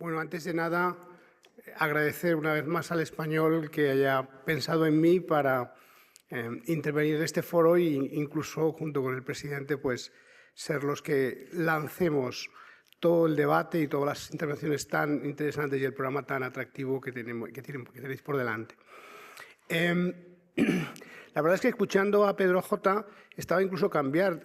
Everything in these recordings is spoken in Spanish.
Bueno, antes de nada, agradecer una vez más al Español que haya pensado en mí para intervenir en este foro e incluso junto con el presidente pues ser los que lancemos todo el debate y todas las intervenciones tan interesantes y el programa tan atractivo que tenéis por delante. La verdad es que escuchando a Pedro J estaba incluso cambiar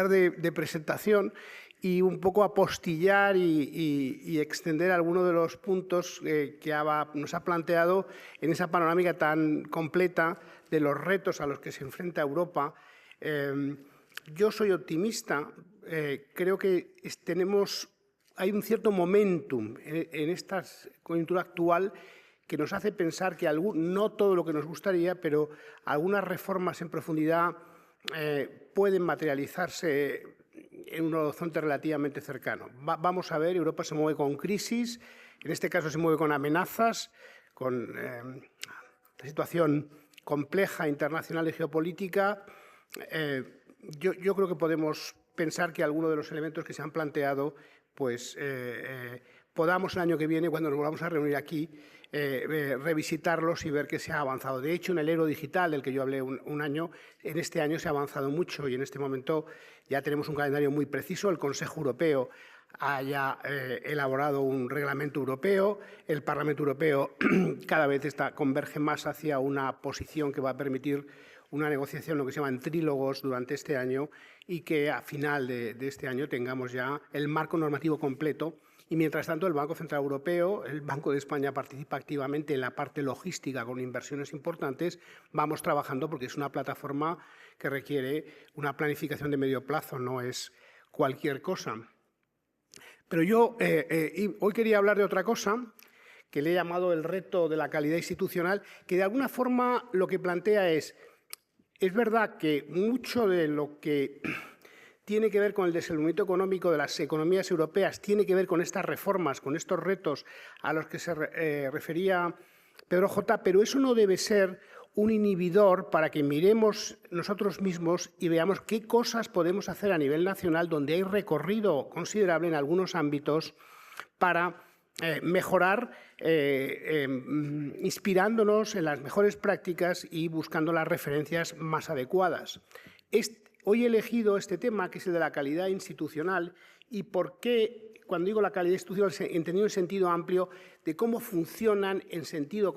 de presentación y un poco apostillar y extender algunos de los puntos que nos ha planteado en esa panorámica tan completa de los retos a los que se enfrenta Europa. Yo soy optimista, creo que hay un cierto momentum en esta coyuntura actual que nos hace pensar que no todo lo que nos gustaría, pero algunas reformas en profundidad pueden materializarse en un horizonte relativamente cercano. Vamos a ver, Europa se mueve con crisis, en este caso se mueve con amenazas, con una situación compleja internacional y geopolítica. Yo creo que podemos pensar que algunos de los elementos que se han planteado pues podamos el año que viene, cuando nos volvamos a reunir aquí, revisitarlos y ver que se ha avanzado. De hecho, en el euro digital, del que yo hablé un año, en este año se ha avanzado mucho y en este momento ya tenemos un calendario muy preciso. El Consejo Europeo haya elaborado un reglamento europeo, el Parlamento Europeo cada vez converge más hacia una posición que va a permitir una negociación, lo que se llaman trílogos, durante este año y que a final de este año tengamos ya el marco normativo completo. Y mientras tanto, el Banco Central Europeo, el Banco de España participa activamente en la parte logística con inversiones importantes. Vamos trabajando porque es una plataforma que requiere una planificación de medio plazo, no es cualquier cosa. Pero yo hoy quería hablar de otra cosa que le he llamado el reto de la calidad institucional, que de alguna forma lo que plantea es verdad que mucho de lo que tiene que ver con el desenvolvimiento económico de las economías europeas, tiene que ver con estas reformas, con estos retos a los que se refería Pedro J, pero eso no debe ser un inhibidor para que miremos nosotros mismos y veamos qué cosas podemos hacer a nivel nacional donde hay recorrido considerable en algunos ámbitos para mejorar inspirándonos en las mejores prácticas y buscando las referencias más adecuadas. Hoy he elegido este tema, que es el de la calidad institucional, y por qué, cuando digo la calidad institucional, entendido en sentido amplio, de cómo funcionan en sentido,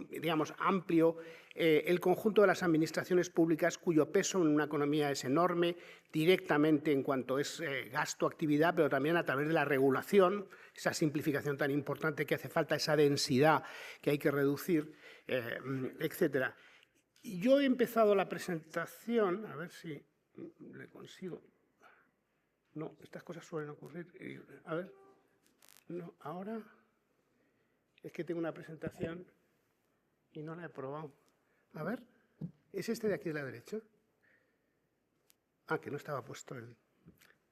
digamos, amplio el conjunto de las administraciones públicas, cuyo peso en una economía es enorme, directamente en cuanto es gasto, actividad, pero también a través de la regulación, esa simplificación tan importante que hace falta, esa densidad que hay que reducir, etcétera. Y yo he empezado la presentación, a ver si le consigo. No, estas cosas suelen ocurrir. A ver, no, ahora es que tengo una presentación y no la he probado. A ver, ¿es este de aquí de la derecha? Ah, que no estaba puesto el...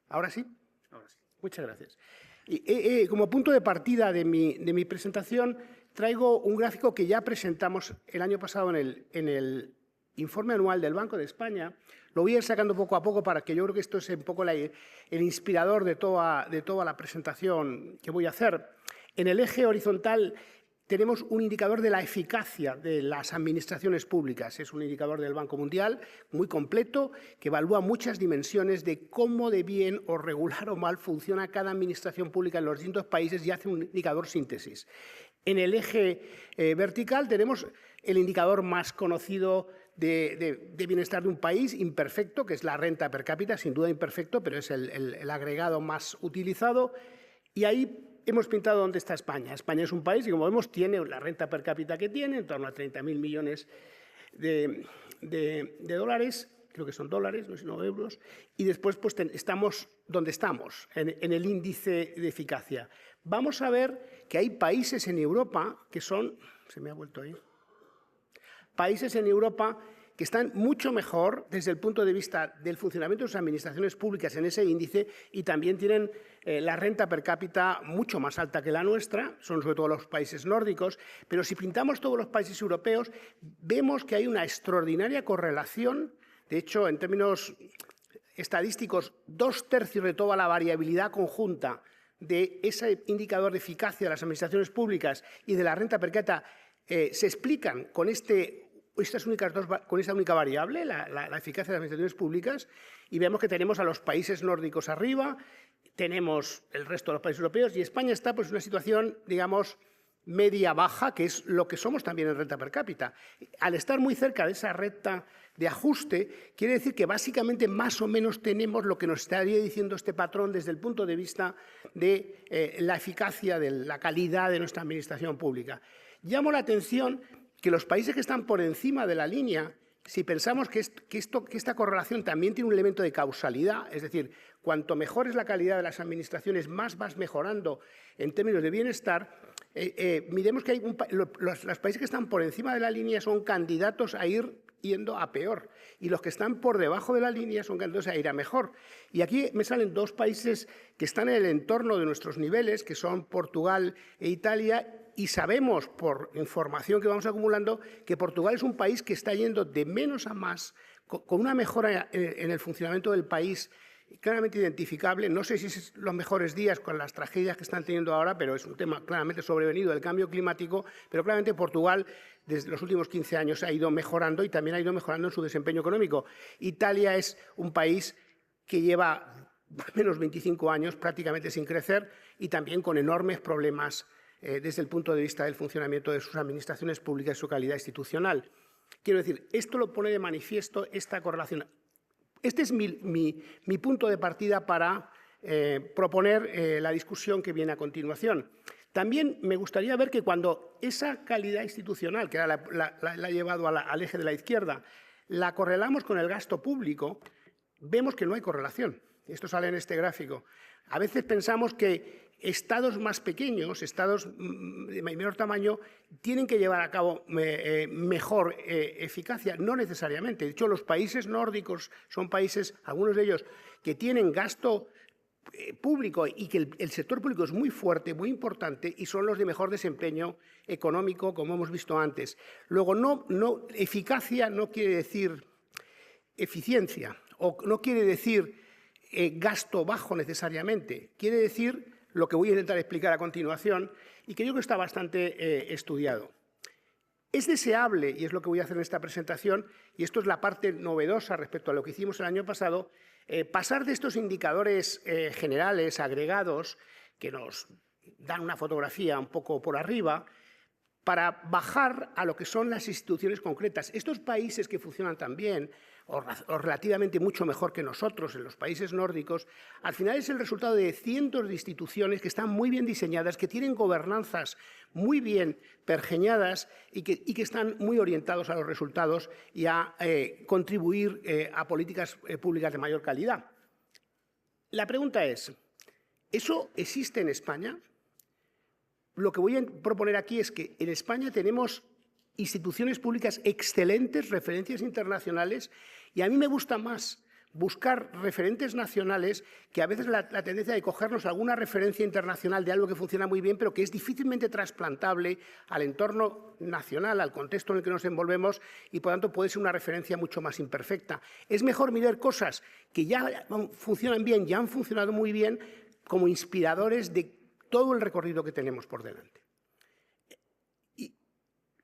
¿Ahora sí? Ahora sí. Muchas gracias. Y como punto de partida de mi presentación, traigo un gráfico que ya presentamos el año pasado en el informe anual del Banco de España. Lo voy a ir sacando poco a poco para que yo creo que esto es un poco el inspirador de toda la presentación que voy a hacer. En el eje horizontal tenemos un indicador de la eficacia de las administraciones públicas. Es un indicador del Banco Mundial muy completo que evalúa muchas dimensiones de cómo de bien o regular o mal funciona cada administración pública en los distintos países y hace un indicador síntesis. En el eje vertical tenemos el indicador más conocido de bienestar de un país, imperfecto, que es la renta per cápita, sin duda imperfecto, pero es el agregado más utilizado. Y ahí hemos pintado dónde está España. España es un país que, como vemos, tiene la renta per cápita que tiene, en torno a 30.000 millones de dólares, creo que son dólares, no euros, y después pues, estamos donde estamos, en el índice de eficacia. Vamos a ver que hay países en Europa que son... Se me ha vuelto a ir. Países en Europa que están mucho mejor desde el punto de vista del funcionamiento de sus administraciones públicas en ese índice y también tienen la renta per cápita mucho más alta que la nuestra, son sobre todo los países nórdicos, pero si pintamos todos los países europeos, vemos que hay una extraordinaria correlación. De hecho, en términos estadísticos, 2/3 de toda la variabilidad conjunta de ese indicador de eficacia de las administraciones públicas y de la renta per cápita se explican con esta única variable, la eficacia de las administraciones públicas, y vemos que tenemos a los países nórdicos arriba, tenemos el resto de los países europeos, y España está pues, en una situación, digamos, media-baja, que es lo que somos también en renta per cápita. Al estar muy cerca de esa recta de ajuste, quiere decir que básicamente más o menos tenemos lo que nos estaría diciendo este patrón desde el punto de vista de la eficacia, de la calidad de nuestra administración pública. Llamo la atención que los países que están por encima de la línea, si pensamos que esta correlación también tiene un elemento de causalidad, es decir, cuanto mejor es la calidad de las administraciones, más vas mejorando en términos de bienestar, miremos que los países que están por encima de la línea son candidatos a ir yendo a peor, y los que están por debajo de la línea son candidatos a ir a mejor. Y aquí me salen dos países que están en el entorno de nuestros niveles, que son Portugal e Italia, y sabemos, por información que vamos acumulando, que Portugal es un país que está yendo de menos a más, con una mejora en el funcionamiento del país claramente identificable. No sé si es los mejores días con las tragedias que están teniendo ahora, pero es un tema claramente sobrevenido del cambio climático, pero claramente Portugal desde los últimos 15 años ha ido mejorando y también ha ido mejorando en su desempeño económico. Italia es un país que lleva al menos 25 años prácticamente sin crecer y también con enormes problemas desde el punto de vista del funcionamiento de sus administraciones públicas y su calidad institucional. Quiero decir, esto lo pone de manifiesto esta correlación. Este es mi punto de partida para proponer la discusión que viene a continuación. También me gustaría ver que cuando esa calidad institucional, que la ha llevado al eje de la izquierda, la correlamos con el gasto público, vemos que no hay correlación. Esto sale en este gráfico. A veces pensamos que estados más pequeños, estados de menor tamaño, tienen que llevar a cabo mejor eficacia. No necesariamente. De hecho, los países nórdicos son países, algunos de ellos, que tienen gasto público y que el sector público es muy fuerte, muy importante, y son los de mejor desempeño económico, como hemos visto antes. Luego, eficacia no quiere decir eficiencia, o no quiere decir gasto bajo necesariamente. Quiere decir lo que voy a intentar explicar a continuación y que yo creo que está bastante estudiado. Es deseable, y es lo que voy a hacer en esta presentación, y esto es la parte novedosa respecto a lo que hicimos el año pasado, pasar de estos indicadores generales, agregados, que nos dan una fotografía un poco por arriba, para bajar a lo que son las instituciones concretas. Estos países que funcionan tan bien, o relativamente mucho mejor que nosotros en los países nórdicos, al final es el resultado de cientos de instituciones que están muy bien diseñadas, que tienen gobernanzas muy bien pergeñadas y que están muy orientados a los resultados y a contribuir a políticas públicas de mayor calidad. La pregunta es, ¿eso existe en España? Lo que voy a proponer aquí es que en España tenemos instituciones públicas excelentes, referencias internacionales, y a mí me gusta más buscar referentes nacionales que a veces la tendencia de cogernos alguna referencia internacional de algo que funciona muy bien, pero que es difícilmente trasplantable al entorno nacional, al contexto en el que nos envolvemos, y por tanto puede ser una referencia mucho más imperfecta. Es mejor mirar cosas que ya funcionan bien, ya han funcionado muy bien, como inspiradores de todo el recorrido que tenemos por delante.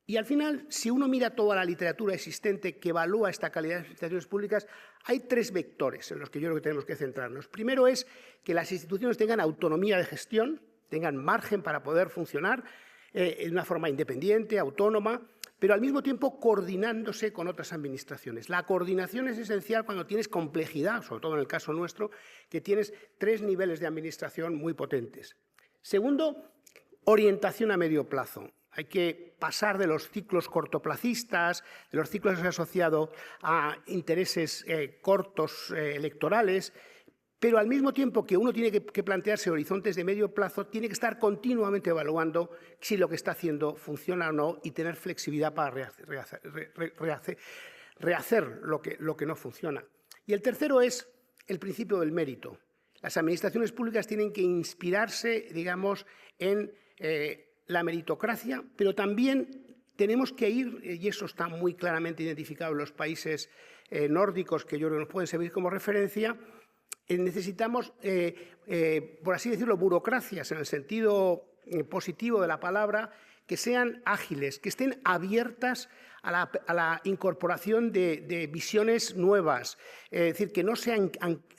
Y al final, si uno mira toda la literatura existente que evalúa esta calidad de las instituciones públicas, hay tres vectores en los que yo creo que tenemos que centrarnos. Primero es que las instituciones tengan autonomía de gestión, tengan margen para poder funcionar de una forma independiente, autónoma, pero al mismo tiempo coordinándose con otras administraciones. La coordinación es esencial cuando tienes complejidad, sobre todo en el caso nuestro, que tienes tres niveles de administración muy potentes. Segundo, orientación a medio plazo. Hay que pasar de los ciclos cortoplacistas, de los ciclos asociados a intereses cortos electorales, pero al mismo tiempo que uno tiene que plantearse horizontes de medio plazo, tiene que estar continuamente evaluando si lo que está haciendo funciona o no y tener flexibilidad para rehacer lo que no funciona. Y el tercero es el principio del mérito. Las administraciones públicas tienen que inspirarse, digamos, en la meritocracia, pero también tenemos que ir, y eso está muy claramente identificado en los países nórdicos, que yo creo que nos pueden servir como referencia, necesitamos, por así decirlo, burocracias en el sentido positivo de la palabra, que sean ágiles, que estén abiertas a la incorporación de visiones nuevas, es decir, que no se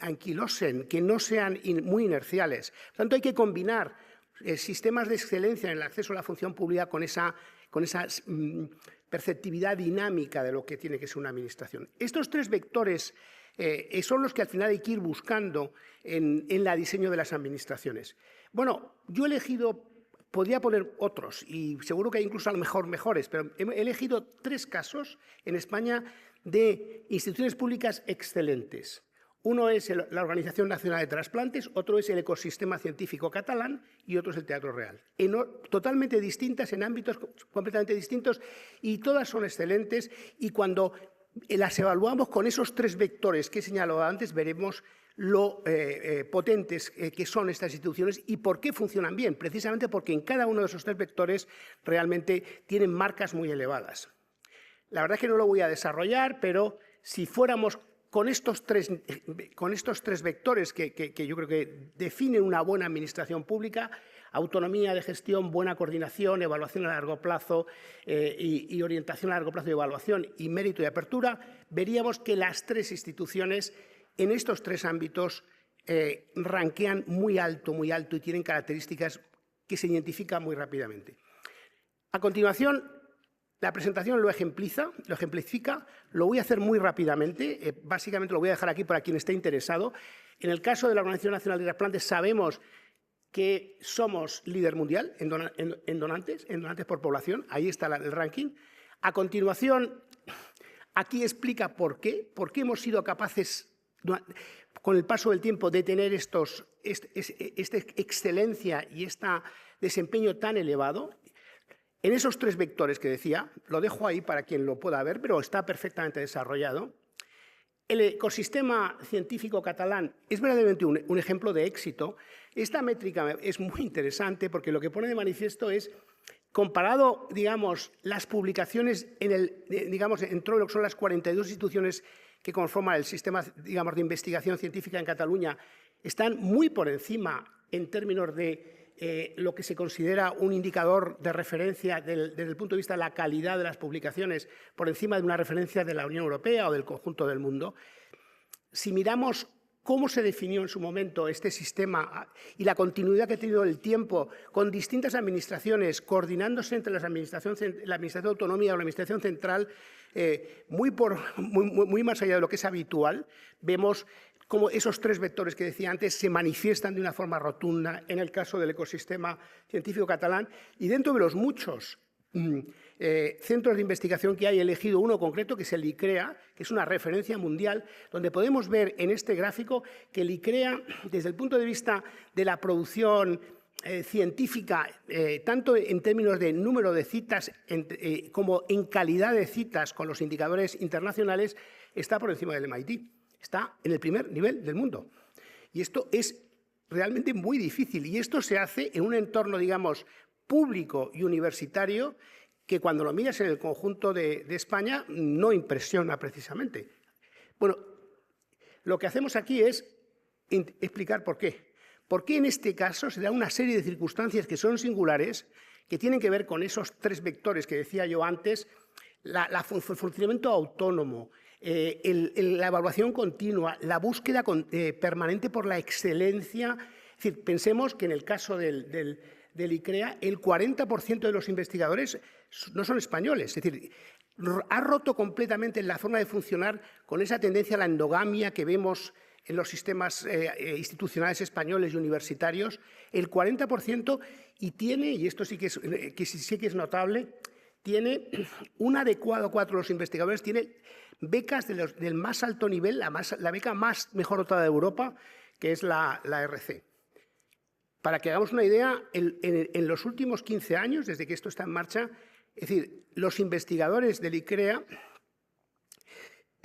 anquilosen, que no sean muy inerciales. Por tanto, hay que combinar sistemas de excelencia en el acceso a la función pública con esa perceptividad dinámica de lo que tiene que ser una administración. Estos tres vectores son los que al final hay que ir buscando en el diseño de las administraciones. Bueno, yo he elegido, podría poner otros, y seguro que hay incluso a lo mejor mejores, pero he elegido 3 casos en España de instituciones públicas excelentes. Uno es la Organización Nacional de Trasplantes, otro es el Ecosistema Científico Catalán y otro es el Teatro Real. Totalmente distintas, en ámbitos completamente distintos, y todas son excelentes, y cuando las evaluamos con esos 3 vectores que he señalado antes, veremos lo potentes que son estas instituciones y por qué funcionan bien, precisamente porque en cada uno de esos 3 vectores realmente tienen marcas muy elevadas. La verdad es que no lo voy a desarrollar, pero si fuéramos con estos tres vectores que yo creo que definen una buena administración pública: autonomía de gestión, buena coordinación, evaluación a largo plazo y orientación a largo plazo de evaluación y mérito y apertura, veríamos que las 3 instituciones en estos 3 ámbitos ranquean muy alto y tienen características que se identifican muy rápidamente. A continuación, la presentación lo ejemplifica, lo voy a hacer muy rápidamente, básicamente lo voy a dejar aquí para quien esté interesado. En el caso de la Organización Nacional de Trasplantes sabemos que somos líder mundial en donantes por población, ahí está el ranking. A continuación, aquí explica por qué hemos sido capaces, con el paso del tiempo, de tener esta excelencia y este desempeño tan elevado. En esos 3 vectores que decía, lo dejo ahí para quien lo pueda ver, pero está perfectamente desarrollado. El ecosistema científico catalán es verdaderamente un ejemplo de éxito. Esta métrica es muy interesante porque lo que pone de manifiesto es, comparado, digamos, las publicaciones en todo lo que son las 42 instituciones que conforman el sistema, digamos, de investigación científica en Cataluña, están muy por encima en términos de lo que se considera un indicador de referencia desde el punto de vista de la calidad de las publicaciones, por encima de una referencia de la Unión Europea o del conjunto del mundo. Si miramos cómo se definió en su momento este sistema y la continuidad que ha tenido el tiempo con distintas administraciones, coordinándose entre la administración autonómica o la administración central, muy más allá de lo que es habitual, vemos cómo esos 3 vectores que decía antes se manifiestan de una forma rotunda en el caso del ecosistema científico catalán, y dentro de los muchos centros de investigación que hay, he elegido uno concreto, que es el ICREA, que es una referencia mundial, donde podemos ver en este gráfico que el ICREA, desde el punto de vista de la producción científica, tanto en términos de número de citas como en calidad de citas con los indicadores internacionales, está por encima del MIT. Está en el primer nivel del mundo. Y esto es realmente muy difícil. Y esto se hace en un entorno, digamos, público y universitario que cuando lo miras en el conjunto de España no impresiona precisamente. Bueno, lo que hacemos aquí es explicar por qué. ¿Por qué en este caso se da una serie de circunstancias que son singulares, que tienen que ver con esos 3 vectores que decía yo antes: el funcionamiento autónomo, la evaluación continua, la búsqueda permanente por la excelencia? Es decir, pensemos que en el caso del ICREA, el 40% de los investigadores no son españoles. Es decir, ha roto completamente la forma de funcionar con esa tendencia a la endogamia que vemos en los sistemas institucionales españoles y universitarios. El 40%, y tiene, y esto sí que es notable, tiene un adecuado cuadro de los investigadores, tiene becas del más alto nivel, la beca mejor dotada de Europa, que es la RC. Para que hagamos una idea, en los últimos 15 años, desde que esto está en marcha, es decir, los investigadores del ICREA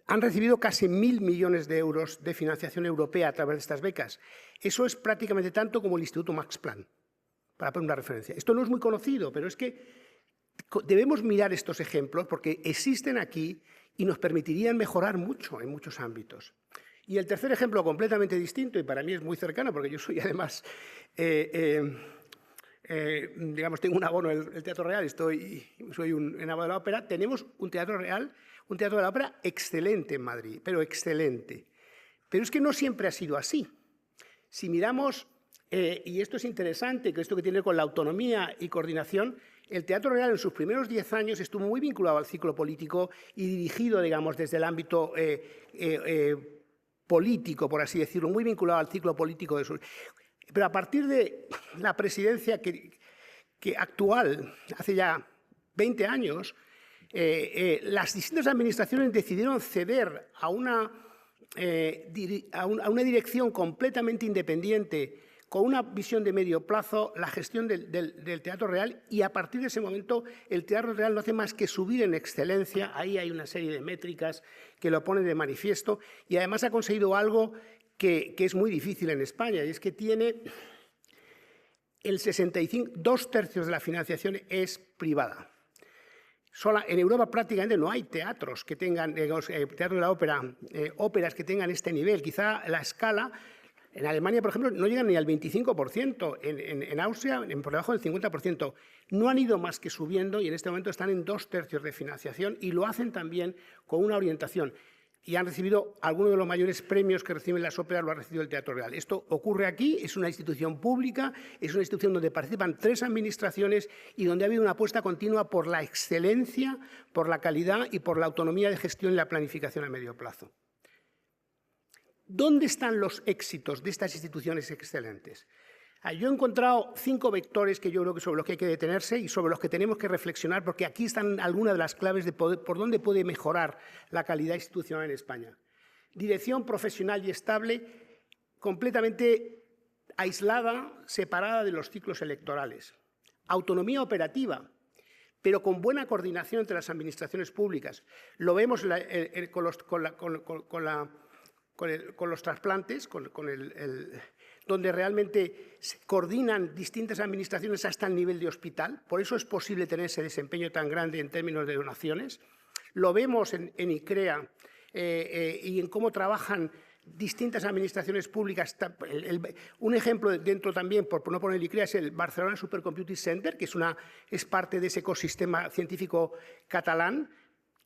han recibido casi 1.000 millones de euros de financiación europea a través de estas becas. Eso es prácticamente tanto como el Instituto Max Planck, para poner una referencia. Esto no es muy conocido, pero es que debemos mirar estos ejemplos porque existen aquí y nos permitirían mejorar mucho en muchos ámbitos. Y el tercer ejemplo, completamente distinto, y para mí es muy cercano, porque yo soy además, digamos, tengo un abono en el Teatro Real, soy un enamorado de la ópera. Tenemos un Teatro Real, un Teatro de la Ópera excelente en Madrid, pero excelente. Pero es que no siempre ha sido así. Si miramos, y esto es interesante, que esto que tiene con la autonomía y coordinación, el Teatro Real en sus primeros 10 años estuvo muy vinculado al ciclo político y dirigido, digamos, desde el ámbito político, por así decirlo, muy vinculado al ciclo político de sus... Pero a partir de la presidencia que actual, hace ya 20 años, las distintas administraciones decidieron ceder a una dirección completamente independiente, con una visión de medio plazo, la gestión del Teatro Real, y a partir de ese momento el Teatro Real no hace más que subir en excelencia. Ahí hay una serie de métricas que lo ponen de manifiesto, y además ha conseguido algo que es muy difícil en España, y es que tiene el 65, 2/3 de la financiación es privada. En Europa prácticamente no hay teatros que tengan, teatro de la ópera, óperas que tengan este nivel. Quizá la escala, en Alemania, por ejemplo, no llegan ni al 25%, en Austria por debajo del 50%. No han ido más que subiendo y en este momento están en 2/3 de financiación, y lo hacen también con una orientación. Y han recibido algunos de los mayores premios que reciben las óperas, lo ha recibido el Teatro Real. Esto ocurre aquí, es una institución pública, es una institución donde participan 3 administraciones y donde ha habido una apuesta continua por la excelencia, por la calidad y por la autonomía de gestión y la planificación a medio plazo. ¿Dónde están los éxitos de estas instituciones excelentes? Yo he encontrado 5 vectores que yo creo que sobre los que hay que detenerse y sobre los que tenemos que reflexionar, porque aquí están algunas de las claves de por dónde puede mejorar la calidad institucional en España. Dirección profesional y estable, completamente aislada, separada de los ciclos electorales. Autonomía operativa, pero con buena coordinación entre las administraciones públicas. Lo vemos con los trasplantes, donde realmente se coordinan distintas administraciones hasta el nivel de hospital. Por eso es posible tener ese desempeño tan grande en términos de donaciones. Lo vemos en ICREA y en cómo trabajan distintas administraciones públicas. Un ejemplo dentro también, por no poner ICREA, es el Barcelona Supercomputing Center, que es parte de ese ecosistema científico catalán,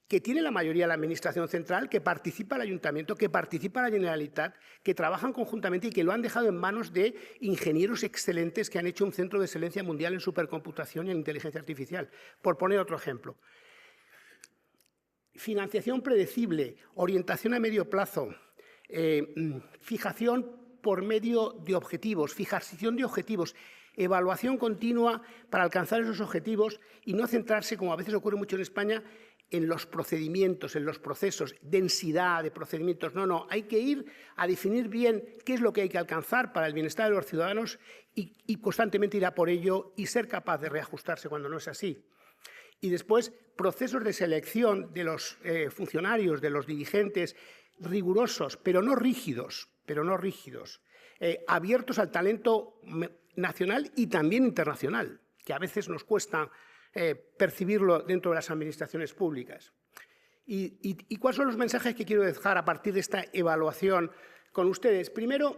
que tiene la mayoría de la Administración central, que participa el Ayuntamiento, que participa la Generalitat, que trabajan conjuntamente y que lo han dejado en manos de ingenieros excelentes que han hecho un centro de excelencia mundial en supercomputación y en inteligencia artificial, por poner otro ejemplo. Financiación predecible, orientación a medio plazo, fijación por medio de objetivos, fijación de objetivos, evaluación continua para alcanzar esos objetivos y no centrarse, como a veces ocurre mucho en España, en los procedimientos, en los procesos, densidad de procedimientos. No, hay que ir a definir bien qué es lo que hay que alcanzar para el bienestar de los ciudadanos y constantemente ir a por ello y ser capaz de reajustarse cuando no es así. Y después, procesos de selección de los funcionarios, de los dirigentes, rigurosos, pero no rígidos, abiertos al talento nacional y también internacional, que a veces nos cuesta percibirlo dentro de las administraciones públicas. ¿Y cuáles son los mensajes que quiero dejar a partir de esta evaluación con ustedes? Primero,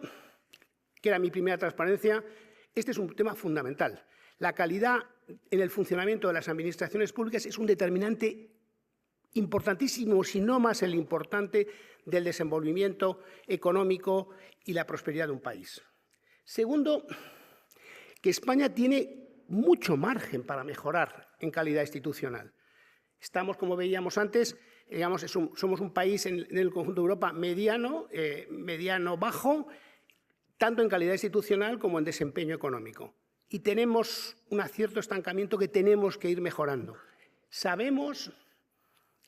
que era mi primera transparencia, este es un tema fundamental. La calidad en el funcionamiento de las administraciones públicas es un determinante importantísimo, si no más el importante, del desenvolvimiento económico y la prosperidad de un país. Segundo, que España tiene mucho margen para mejorar en calidad institucional. Estamos, como veíamos antes, somos un país en el conjunto de Europa mediano bajo, tanto en calidad institucional como en desempeño económico. Y tenemos un cierto estancamiento que tenemos que ir mejorando. Sabemos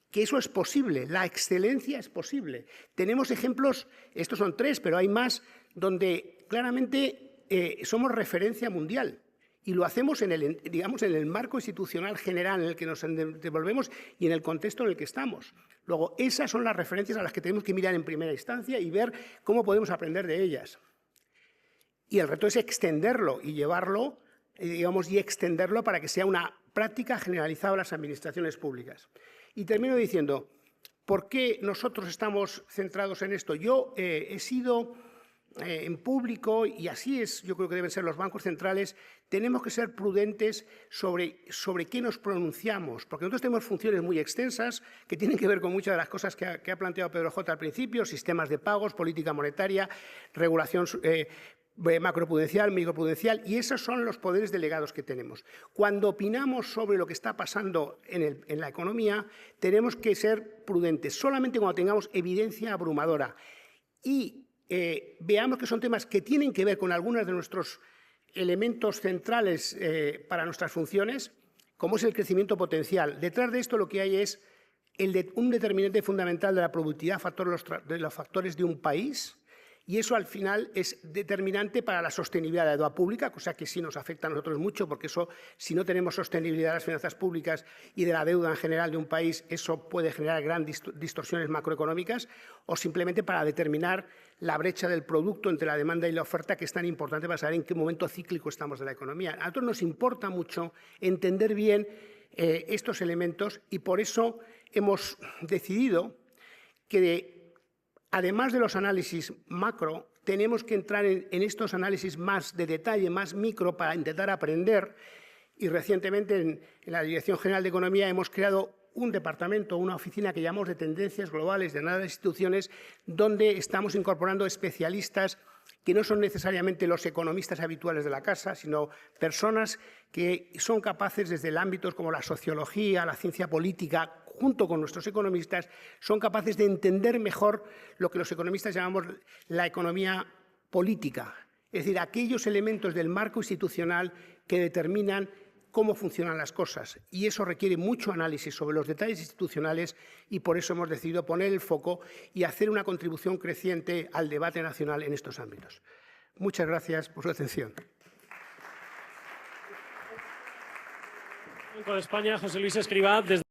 que eso es posible, la excelencia es posible. Tenemos ejemplos, estos son 3, pero hay más, donde claramente somos referencia mundial. Y lo hacemos en el marco institucional general en el que nos desenvolvemos y en el contexto en el que estamos. Luego, esas son las referencias a las que tenemos que mirar en primera instancia y ver cómo podemos aprender de ellas. Y el reto es extenderlo y llevarlo, y extenderlo para que sea una práctica generalizada en las administraciones públicas. Y termino diciendo, ¿Por qué nosotros estamos centrados en esto? Yo he sido en público, y así es, yo creo que deben ser los bancos centrales, tenemos que ser prudentes sobre qué nos pronunciamos, porque nosotros tenemos funciones muy extensas que tienen que ver con muchas de las cosas que ha planteado Pedro J. al principio: sistemas de pagos, política monetaria, regulación macroprudencial, microprudencial, y esos son los poderes delegados que tenemos. Cuando opinamos sobre lo que está pasando en la economía, tenemos que ser prudentes, solamente cuando tengamos evidencia abrumadora y veamos que son temas que tienen que ver con algunos de nuestros elementos centrales para nuestras funciones, como es el crecimiento potencial. Detrás de esto lo que hay es un determinante fundamental de la productividad, de los factores de un país, y eso al final es determinante para la sostenibilidad de la deuda pública, cosa que sí nos afecta a nosotros mucho, porque eso, si no tenemos sostenibilidad de las finanzas públicas y de la deuda en general de un país, eso puede generar grandes distorsiones macroeconómicas, o simplemente para determinar la brecha del producto entre la demanda y la oferta, que es tan importante para saber en qué momento cíclico estamos de la economía. A nosotros nos importa mucho entender bien estos elementos, y por eso hemos decidido que además de los análisis macro, tenemos que entrar en estos análisis más de detalle, más micro, para intentar aprender. Y recientemente en la Dirección General de Economía hemos creado un departamento, una oficina que llamamos de tendencias globales de análisis de instituciones, donde estamos incorporando especialistas que no son necesariamente los economistas habituales de la casa, sino personas que son capaces, desde el ámbito como la sociología, la ciencia política, junto con nuestros economistas, son capaces de entender mejor lo que los economistas llamamos la economía política, es decir, aquellos elementos del marco institucional que determinan cómo funcionan las cosas. Y eso requiere mucho análisis sobre los detalles institucionales, y por eso hemos decidido poner el foco y hacer una contribución creciente al debate nacional en estos ámbitos. Muchas gracias por su atención. Banco de España, José Luis Escrivá, desde